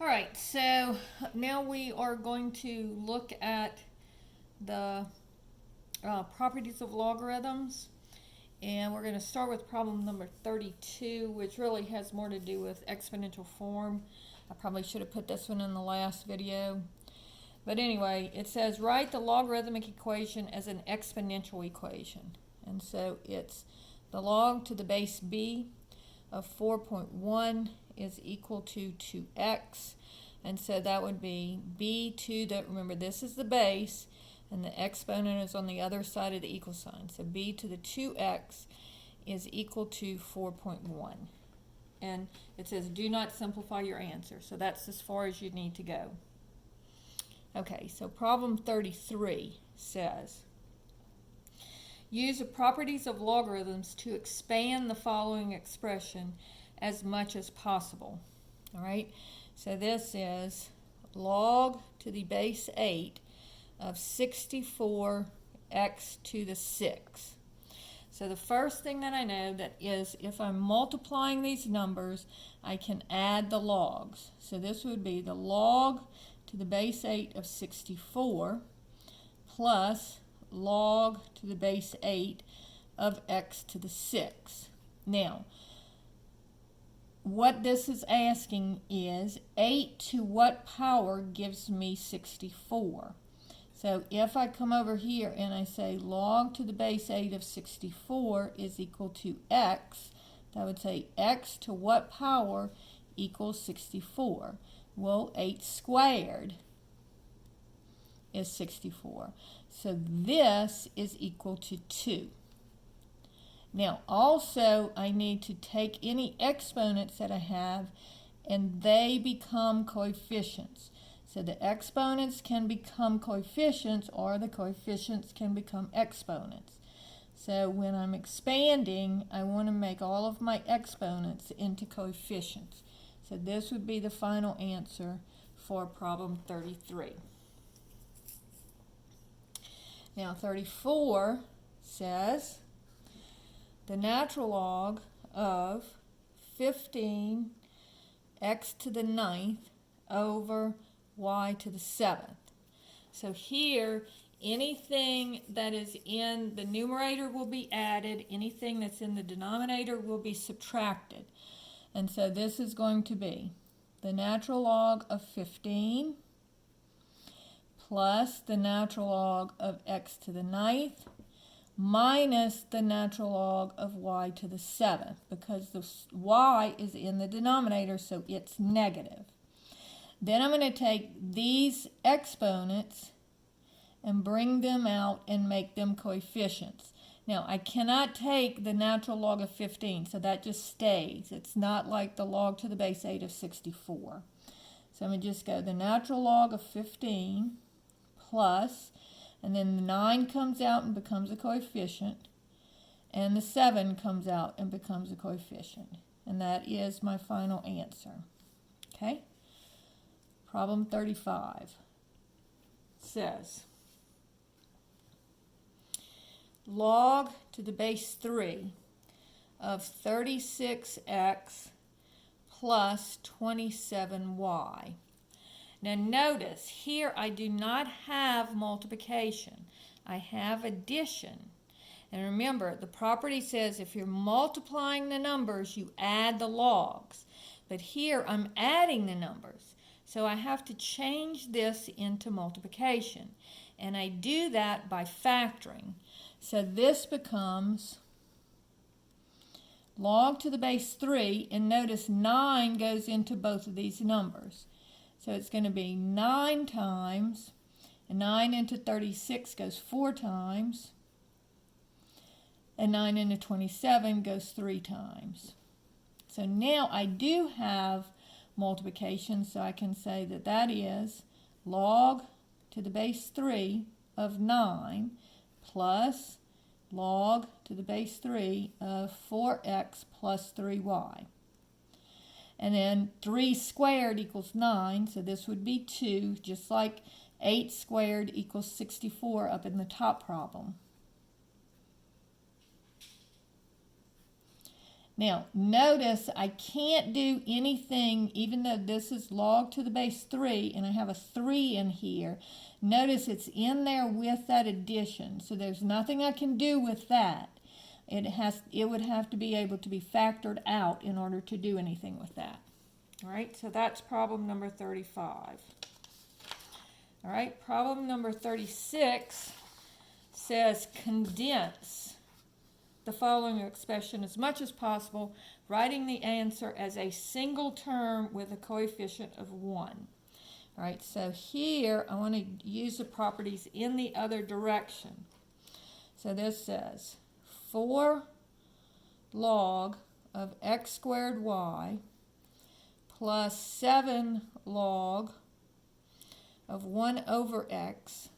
All right, so now we are going to look at the properties of logarithms, and we're going to start with problem number 32, which really has more to do with exponential form. I probably should have put this one in the last video. But anyway, it says write the logarithmic equation as an exponential equation. And so it's the log to the base b of 4.1 is equal to 2x. And so that would be b to the, remember this is the base, and the exponent is on the other side of the equal sign. So b to the 2x is equal to 4.1. And it says do not simplify your answer. So that's as far as you need to go. Okay, so problem 33 says, use the properties of logarithms to expand the following expression as much as possible. All right, so this is log to the base 8 of 64x to the 6. So the first thing that I know that is if I'm multiplying these numbers, I can add the logs. So this would be the log to the base 8 of 64 plus log to the base 8 of x to the 6. Now, what this is asking is 8 to what power gives me 64? So if I come over here and I say log to the base 8 of 64 is equal to x, that would say x to what power equals 64? Well, 8 squared is 64. So this is equal to 2. Now also I need to take any exponents that I have and they become coefficients. So the exponents can become coefficients or the coefficients can become exponents. So when I'm expanding, I want to make all of my exponents into coefficients. So this would be the final answer for problem 33. Now 34 says the natural log of 15 x to the 9th over y to the 7th. So here, anything that is in the numerator will be added, anything that's in the denominator will be subtracted. And so this is going to be the natural log of 15 plus the natural log of x to the 9th minus the natural log of y to the 7th, because the y is in the denominator, so it's negative. Then I'm going to take these exponents and bring them out and make them coefficients. Now, I cannot take the natural log of 15, so that just stays. It's not like the log to the base 8 of 64. So I'm going to just go the natural log of 15 plus, and then the 9 comes out and becomes a coefficient, and the 7 comes out and becomes a coefficient. And that is my final answer. Okay? Problem 35 says, log to the base 3 of 36x plus 27y. Now notice, here I do not have multiplication. I have addition. And remember, the property says if you're multiplying the numbers, you add the logs. But here I'm adding the numbers. So I have to change this into multiplication. And I do that by factoring. So this becomes log to the base 3, and notice 9 goes into both of these numbers. So it's going to be 9 times, and 9 into 36 goes 4 times, and 9 into 27 goes 3 times. So now I do have multiplication, so I can say that that is log to the base 3 of 9 plus log to the base 3 of 4x plus 3y. And then 3 squared equals 9, so this would be 2, just like 8 squared equals 64 up in the top problem. Now, notice I can't do anything, even though this is log to the base 3, and I have a 3 in here. Notice it's in there with that addition, so there's nothing I can do with that. It would have to be able to be factored out in order to do anything with that. All right, so that's problem number 35. All right, problem number 36 says condense the following expression as much as possible, writing the answer as a single term with a coefficient of 1. All right, so here I want to use the properties in the other direction. So this says 4 log of x squared y plus 7 log of 1 over x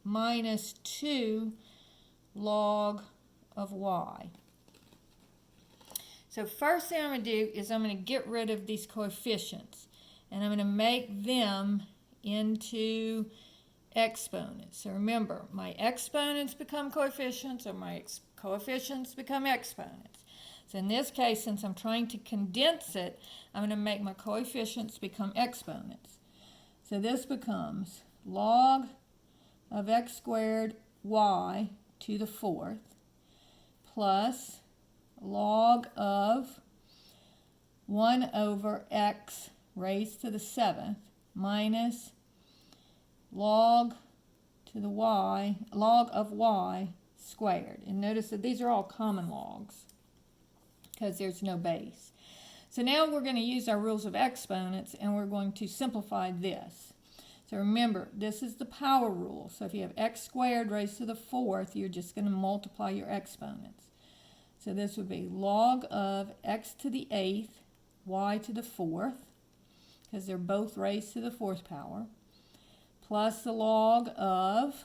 minus 2 log of y. So first thing I'm going to do is I'm going to get rid of these coefficients, and I'm going to make them into exponents. So remember, my exponents become coefficients, or my coefficients become exponents. So in this case, since I'm trying to condense it, I'm going to make my coefficients become exponents. So this becomes log of x squared y to the 4th plus log of 1 over x raised to the 7th minus log to the y, log of y squared. And notice that these are all common logs because there's no base. So now we're going to use our rules of exponents, and we're going to simplify this. So remember, this is the power rule. So if you have x squared raised to the 4th, you're just going to multiply your exponents. So this would be log of x to the 8th, y to the 4th, because they're both raised to the 4th power, plus the log of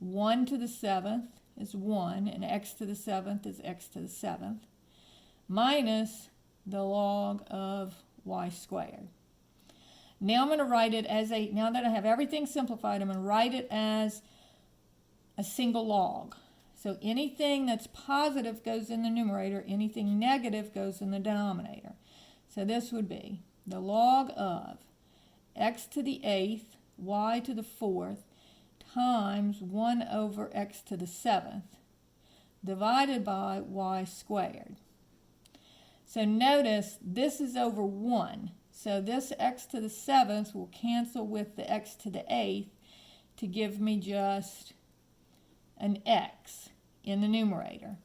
1 to the 7th is 1, and x to the 7th is x to the 7th, minus the log of y squared. Now I'm going to write it as now that I have everything simplified, I'm going to write it as a single log. So anything that's positive goes in the numerator, anything negative goes in the denominator. So this would be the log of x to the 8th, y to the 4th, times 1 over x to the 7th, divided by y squared. So notice this is over 1. So this x to the 7th will cancel with the x to the 8th to give me just an x in the numerator.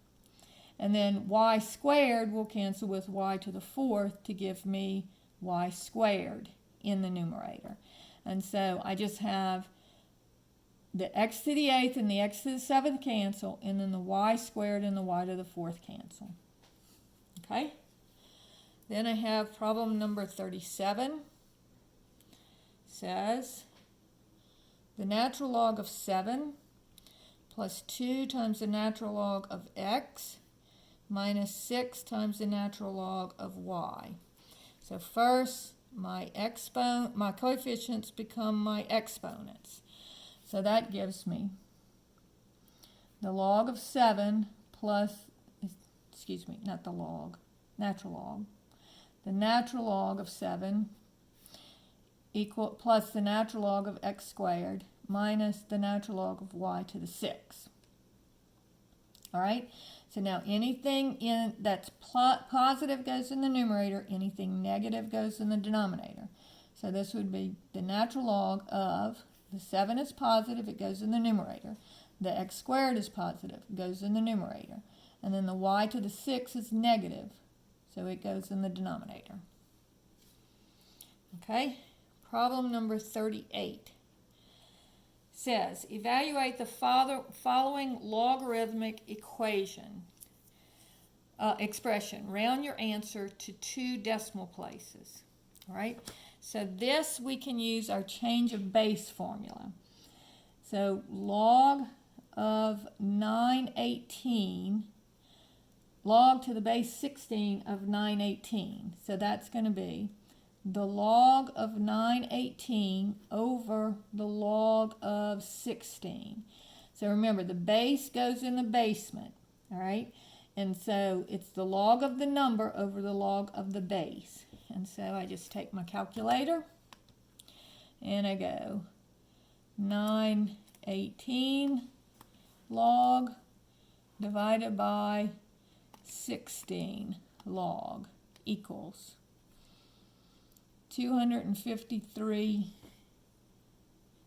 And then y squared will cancel with y to the 4th to give me y squared in the numerator. And so I just have the x to the 8th and the x to the 7th cancel, and then the y squared and the y to the 4th cancel. Okay? Then I have problem number 37. Says the natural log of 7 plus 2 times the natural log of x minus 6 times the natural log of y. So first, my coefficients become my exponents. So that gives me the log of 7 plus, not the log, natural log. The natural log of 7 plus the natural log of x squared minus the natural log of y to the 6. All right? So now anything that's positive goes in the numerator, anything negative goes in the denominator. So this would be the natural log of, the 7 is positive, it goes in the numerator. The x squared is positive, it goes in the numerator. And then the y to the 6 is negative, so it goes in the denominator. Okay, problem number 38 says, evaluate the following logarithmic expression. Round your answer to 2 decimal places. All right, so this we can use our change of base formula. So log of 918, log to the base 16 of 918. So that's going to be the log of 918 over the log of 16. So remember, the base goes in the basement, all right? And so it's the log of the number over the log of the base. And so I just take my calculator and I go 918 log divided by 16 log equals 253.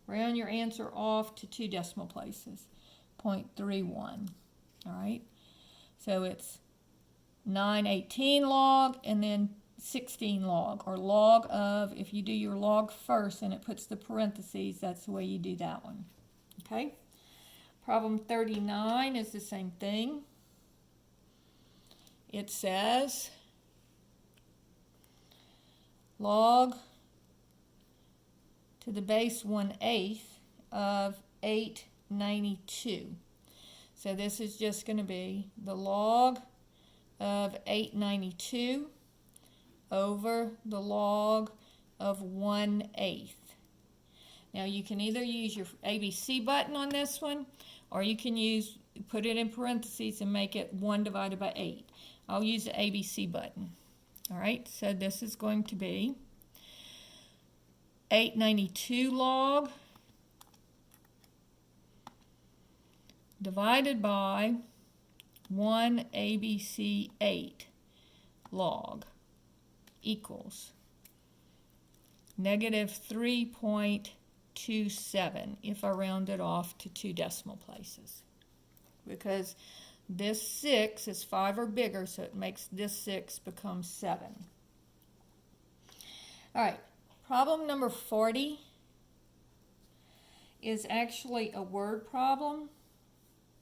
Round your answer off to 2 decimal places, 0.31. All right, so it's 918 log and then 16 log, or log of, if you do your log first and it puts the parentheses, that's the way you do that one. Okay, problem 39 is the same thing. It says log to the base 1/8 of 892. So this is just going to be the log of 892 over the log of 1/8. Now you can either use your ABC button on this one, or you can put it in parentheses and make it 1 divided by 8. I'll use the ABC button. All right, so this is going to be 892 log divided by 1 ABC 8 log equals -3.27 if I round it off to 2 decimal places. Because this 6 is 5 or bigger, so it makes this 6 become 7. All right, problem number 40 is actually a word problem.